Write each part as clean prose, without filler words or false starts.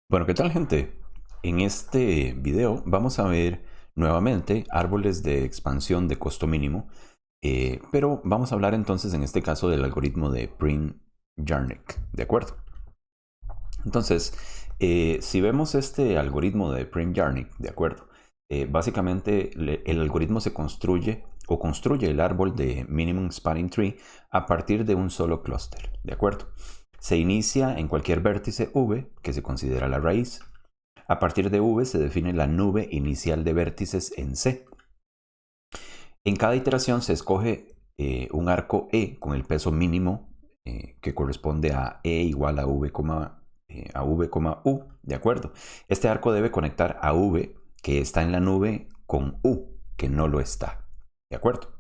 Bueno, ¿qué tal, gente? En este video vamos a ver nuevamente árboles de expansión de costo mínimo, pero vamos a hablar entonces en este caso del algoritmo de Prim-Jarnik, ¿de acuerdo? Entonces, si vemos este algoritmo de Prim-Jarnik, ¿de acuerdo? Básicamente el algoritmo se construye o construye el árbol de Minimum Spanning Tree a partir de un solo clúster, ¿de acuerdo? Se inicia en cualquier vértice V, que se considera la raíz. A partir de V se define la nube inicial de vértices en C. En cada iteración se escoge un arco E con el peso mínimo que corresponde a E igual a V, U, ¿de acuerdo? Este arco debe conectar a V, que está en la nube, con U, que no lo está, ¿de acuerdo?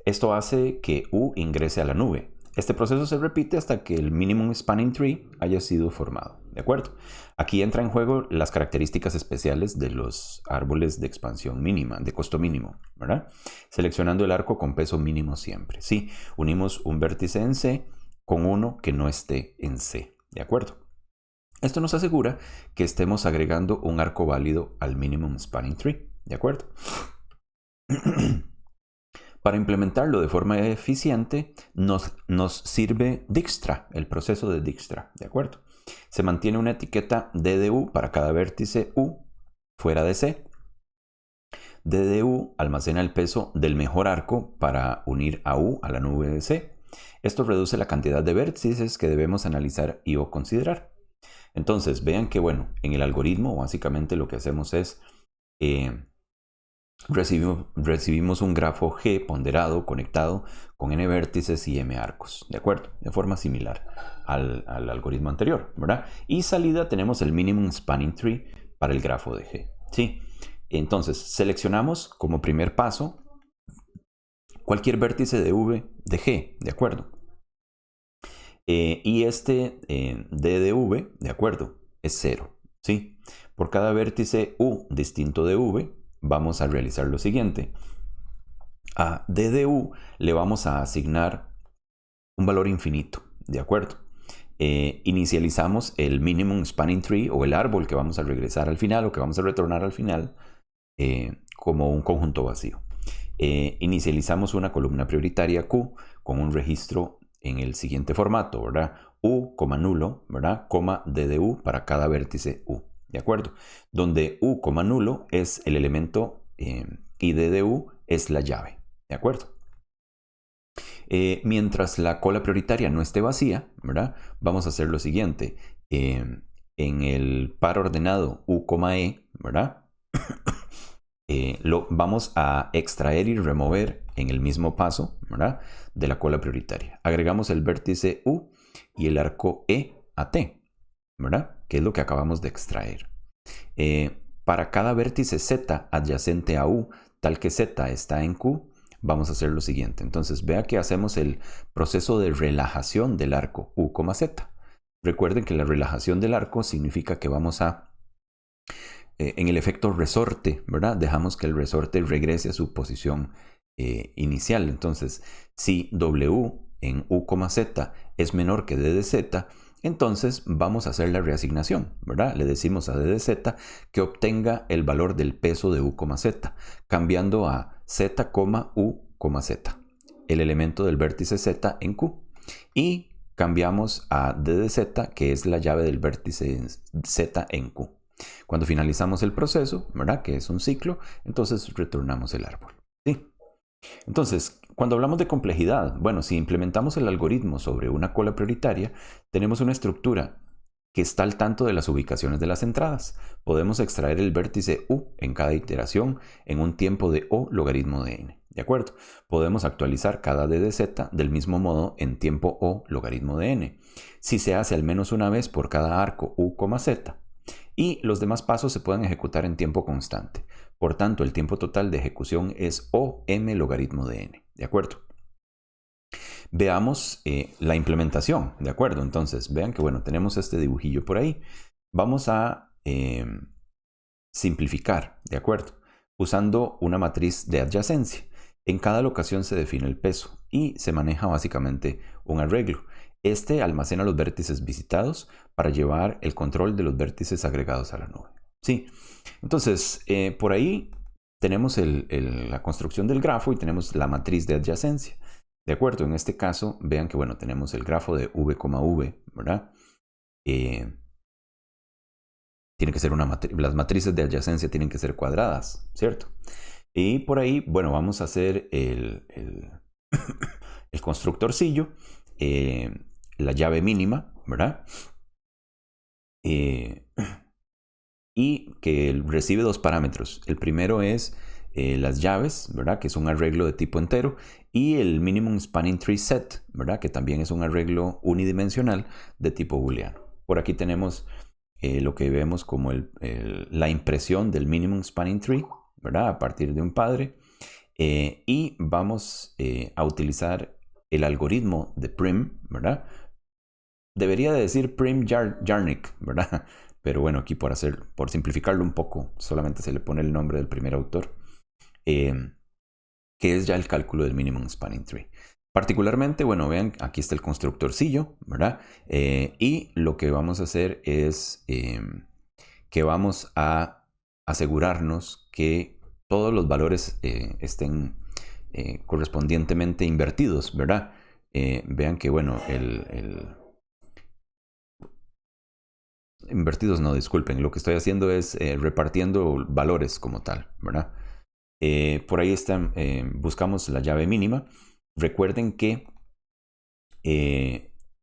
Esto hace que U ingrese a la nube. Este proceso se repite hasta que el Minimum Spanning Tree haya sido formado, ¿de acuerdo? Aquí entra en juego las características especiales de los árboles de expansión mínima, de costo mínimo, ¿verdad? Seleccionando el arco con peso mínimo siempre. Sí, unimos un vértice en C con uno que no esté en C, ¿de acuerdo? Esto nos asegura que estemos agregando un arco válido al Minimum Spanning Tree, ¿de acuerdo? Para implementarlo de forma eficiente nos sirve Dijkstra, el proceso de Dijkstra, ¿de acuerdo? Se mantiene una etiqueta DDU para cada vértice U fuera de C. DDU almacena el peso del mejor arco para unir a U a la nube de C. Esto reduce la cantidad de vértices que debemos analizar y o considerar. Entonces, vean que, bueno, en el algoritmo básicamente lo que hacemos es recibimos un grafo G ponderado conectado con n vértices y m arcos, ¿de acuerdo? De forma similar al algoritmo anterior, ¿verdad? Y salida tenemos el Minimum Spanning Tree para el grafo de G, ¿sí? Entonces, seleccionamos como primer paso cualquier vértice de V de G, ¿de acuerdo? Y este D de V, ¿de acuerdo? Es 0, ¿sí? Por cada vértice U distinto de V, vamos a realizar lo siguiente. A D de U le vamos a asignar un valor infinito, ¿de acuerdo? Inicializamos el Minimum Spanning Tree o el árbol que vamos a regresar al final o que vamos a retornar al final como un conjunto vacío. Inicializamos una columna prioritaria Q con un registro en el siguiente formato, ¿verdad? U, nulo, ¿verdad? Coma D de U para cada vértice U, ¿de acuerdo? Donde U, nulo es el elemento y D de U es la llave, ¿de acuerdo? Mientras la cola prioritaria no esté vacía, ¿verdad? Vamos a hacer lo siguiente. En el par ordenado U, E, ¿verdad? Lo vamos a extraer y remover en el mismo paso, ¿verdad? De la cola prioritaria. Agregamos el vértice U y el arco E a T, ¿verdad? Que es lo que acabamos de extraer. Para cada vértice Z adyacente a U, tal que Z está en Q, vamos a hacer lo siguiente. Entonces, vea que hacemos el proceso de relajación del arco U, Z. Recuerden que la relajación del arco significa que vamos a en el efecto resorte, ¿verdad? Dejamos que el resorte regrese a su posición inicial. Entonces, si W en U, Z es menor que D de Z, entonces vamos a hacer la reasignación, ¿verdad? Le decimos a D de Z que obtenga el valor del peso de U, Z, cambiando a Z, U, Z, el elemento del vértice Z en Q. Y cambiamos a D de Z, que es la llave del vértice Z en Q. Cuando finalizamos el proceso, ¿verdad? Que es un ciclo, entonces retornamos el árbol. ¿Sí? Entonces, cuando hablamos de complejidad, bueno, si implementamos el algoritmo sobre una cola prioritaria, tenemos una estructura que está al tanto de las ubicaciones de las entradas. Podemos extraer el vértice U en cada iteración en un tiempo de O logaritmo de n. ¿De acuerdo? Podemos actualizar cada D de Z del mismo modo en tiempo O logaritmo de n. Si se hace al menos una vez por cada arco U, Z, y los demás pasos se pueden ejecutar en tiempo constante. Por tanto, el tiempo total de ejecución es OM logaritmo de n, ¿de acuerdo? Veamos la implementación, ¿de acuerdo? Entonces, vean que, bueno, tenemos este dibujillo por ahí. Vamos a simplificar, ¿de acuerdo? Usando una matriz de adyacencia. En cada locación se define el peso y se maneja básicamente un arreglo. Este almacena los vértices visitados para llevar el control de los vértices agregados a la nube. Sí, entonces por ahí tenemos la construcción del grafo y tenemos la matriz de adyacencia. De acuerdo, en este caso, vean que bueno, tenemos el grafo de v, ¿verdad? Tiene que ser las matrices de adyacencia tienen que ser cuadradas, ¿cierto? Y por ahí, bueno, vamos a hacer el constructorcillo, la llave mínima, ¿verdad? Y que recibe dos parámetros. El primero es las llaves, ¿verdad? Que es un arreglo de tipo entero. Y el minimum spanning tree set, ¿verdad? Que también es un arreglo unidimensional de tipo booleano. Por aquí tenemos lo que vemos como la impresión del minimum spanning tree, ¿verdad? A partir de un padre. Y vamos a utilizar el algoritmo de Prim, ¿verdad? Debería de decir Prim Jarnik, ¿verdad? Pero bueno, aquí por simplificarlo un poco, solamente se le pone el nombre del primer autor, que es ya el cálculo del minimum spanning tree. Particularmente, bueno, vean, aquí está el constructorcillo, ¿verdad? Y lo que vamos a hacer es que vamos a asegurarnos que todos los valores estén correspondientemente invertidos, ¿verdad? Vean que, bueno, invertidos no, disculpen, lo que estoy haciendo es repartiendo valores como tal, ¿verdad? Por ahí están, buscamos la llave mínima. Recuerden que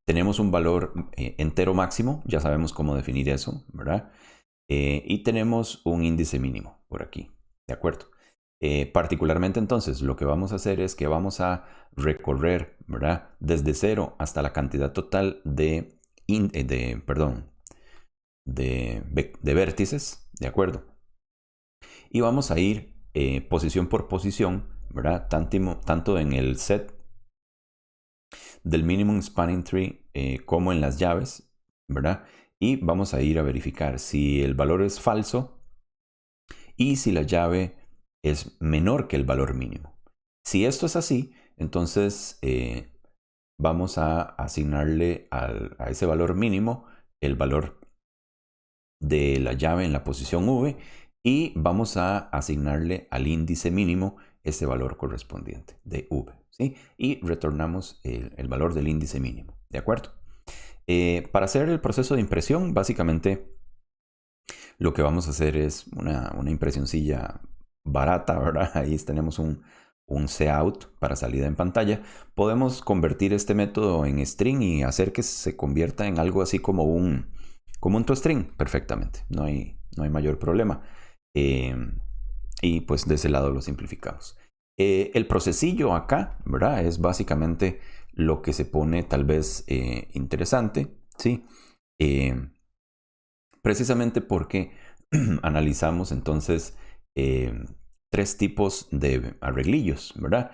tenemos un valor entero máximo, ya sabemos cómo definir eso, ¿verdad? Y tenemos un índice mínimo por aquí, ¿de acuerdo? Particularmente entonces lo que vamos a hacer es que vamos a recorrer, ¿verdad? Desde 0 hasta la cantidad total de vértices, ¿de acuerdo? Y vamos a ir posición por posición, ¿verdad? Tanto en el set del minimum spanning tree como en las llaves, ¿verdad? Y vamos a ir a verificar si el valor es falso y si la llave es menor que el valor mínimo. Si esto es así, entonces vamos a asignarle a ese valor mínimo el valor de la llave en la posición V y vamos a asignarle al índice mínimo ese valor correspondiente de V, ¿sí? Y retornamos el valor del índice mínimo, ¿de acuerdo? Para hacer el proceso de impresión, básicamente lo que vamos a hacer es una impresioncilla barata, ¿verdad? Ahí tenemos un cout para salida en pantalla. Podemos convertir este método en string y hacer que se convierta en algo así como un toString perfectamente. No hay mayor problema. Y pues de ese lado lo simplificamos. El procesillo acá, ¿verdad? Es básicamente lo que se pone tal vez interesante, ¿sí? Precisamente porque analizamos entonces 3 tipos de arreglillos, ¿verdad?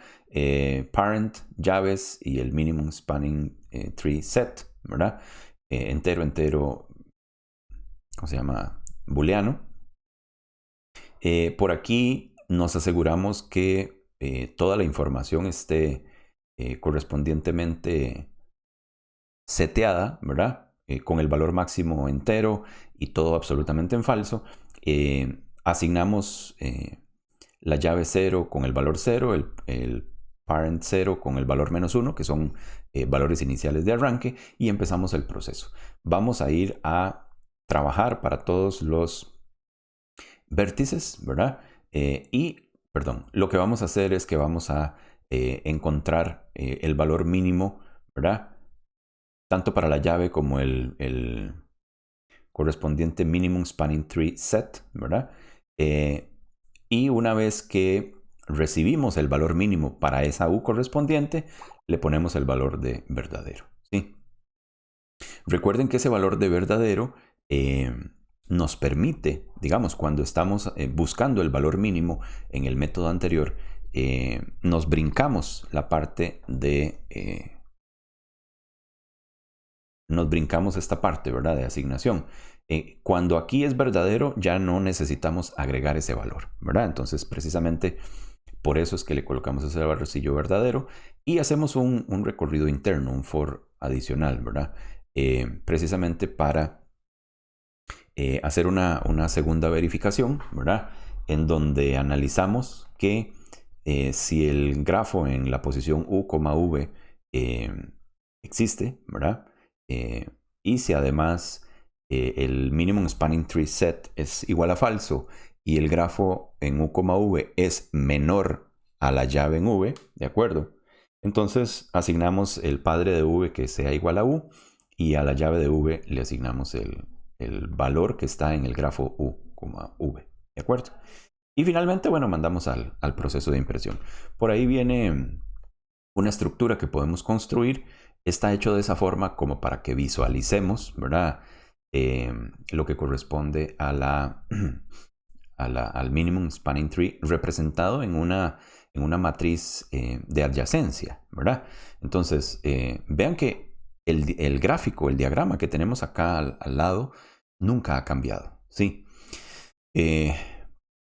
Parent, llaves y el minimum spanning tree set, ¿verdad? Entero, ¿cómo se llama? Booleano. Por aquí nos aseguramos que toda la información esté correspondientemente seteada, ¿verdad? Con el valor máximo entero y todo absolutamente en falso. Asignamos la llave 0 con el valor 0, el parent 0 con el valor -1, que son valores iniciales de arranque, y empezamos el proceso. Vamos a ir a trabajar para todos los vértices, ¿verdad? Lo que vamos a hacer es que vamos a encontrar el valor mínimo, ¿verdad? Tanto para la llave como el correspondiente minimum spanning tree set, ¿verdad? Y una vez que recibimos el valor mínimo para esa U correspondiente, le ponemos el valor de verdadero, ¿sí? Recuerden que ese valor de verdadero nos permite, digamos, cuando estamos buscando el valor mínimo en el método anterior, nos brincamos la parte de... nos brincamos esta parte, ¿verdad? De asignación. Cuando aquí es verdadero, ya no necesitamos agregar ese valor, ¿verdad? Entonces, precisamente por eso es que le colocamos ese valorcillo verdadero y hacemos un recorrido interno, un for adicional, ¿verdad? Precisamente para hacer una segunda verificación, ¿verdad? En donde analizamos que si el grafo en la posición U, V existe, ¿verdad? Y si además el minimum spanning tree set es igual a falso y el grafo en U, V es menor a la llave en V, ¿de acuerdo? Entonces asignamos el padre de V que sea igual a U y a la llave de V le asignamos el valor que está en el grafo U, V, ¿de acuerdo? Y finalmente, bueno, mandamos al proceso de impresión. Por ahí viene una estructura que podemos construir. Está hecho de esa forma como para que visualicemos, ¿verdad? Lo que corresponde a al minimum spanning tree representado en una matriz de adyacencia, ¿verdad? Entonces, vean que el gráfico, el diagrama que tenemos acá al lado, nunca ha cambiado, ¿sí?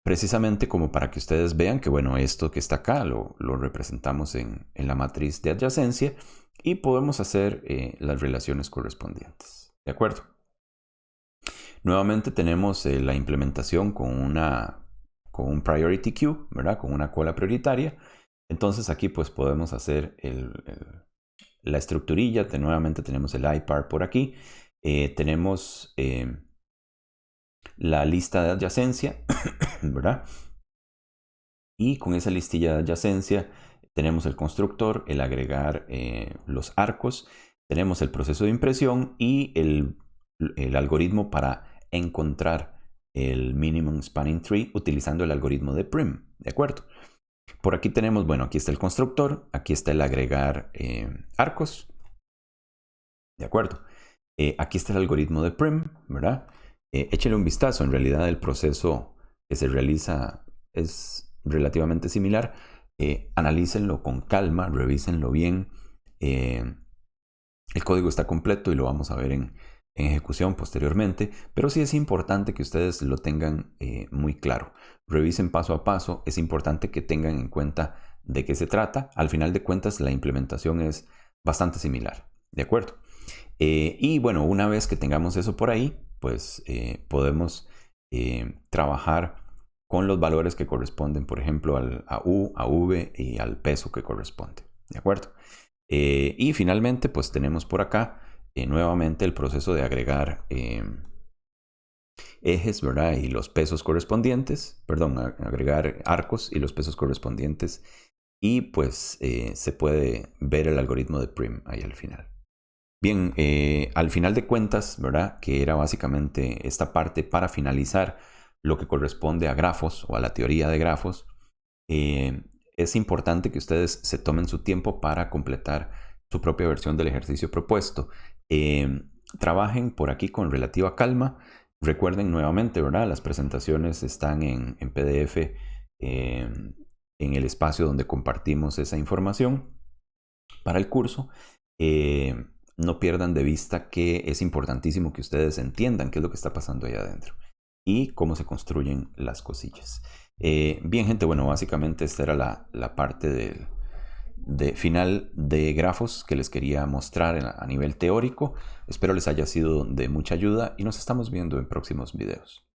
Precisamente como para que ustedes vean que, bueno, esto que está acá lo representamos en la matriz de adyacencia y podemos hacer las relaciones correspondientes, ¿de acuerdo? Nuevamente tenemos la implementación con un priority queue, ¿verdad? Con una cola prioritaria. Entonces aquí pues podemos hacer la estructurilla. Nuevamente tenemos el IPAR por aquí. Tenemos la lista de adyacencia, ¿verdad? Y con esa listilla de adyacencia tenemos el constructor, el agregar los arcos, tenemos el proceso de impresión y el algoritmo para encontrar el minimum spanning tree utilizando el algoritmo de Prim, ¿de acuerdo? Por aquí tenemos, bueno, aquí está el constructor, aquí está el agregar arcos, ¿de acuerdo? Aquí está el algoritmo de Prim, ¿verdad? Échenle un vistazo, en realidad el proceso que se realiza es relativamente similar. Analícenlo con calma, revísenlo bien. El código está completo y lo vamos a ver en ejecución posteriormente, pero sí es importante que ustedes lo tengan muy claro. Revisen paso a paso, es importante que tengan en cuenta de qué se trata. Al final de cuentas, la implementación es bastante similar, ¿de acuerdo? Y bueno, una vez que tengamos eso por ahí, pues podemos trabajar con los valores que corresponden, por ejemplo, a U, a V y al peso que corresponde, ¿de acuerdo? Y finalmente, pues tenemos por acá nuevamente el proceso de agregar ejes, ¿verdad? Y los pesos correspondientes, perdón, agregar arcos y los pesos correspondientes. Y pues se puede ver el algoritmo de Prim ahí al final. Bien, al final de cuentas, ¿verdad? Que era básicamente esta parte para finalizar lo que corresponde a grafos o a la teoría de grafos. Es importante que ustedes se tomen su tiempo para completar su propia versión del ejercicio propuesto. Trabajen por aquí con relativa calma. Recuerden nuevamente, ¿verdad? Las presentaciones están en PDF en el espacio donde compartimos esa información para el curso. No pierdan de vista que es importantísimo que ustedes entiendan qué es lo que está pasando ahí adentro y cómo se construyen las cosillas. Bien, gente, bueno, básicamente esta era la parte final de grafos que les quería mostrar a nivel teórico. Espero les haya sido de mucha ayuda y nos estamos viendo en próximos videos.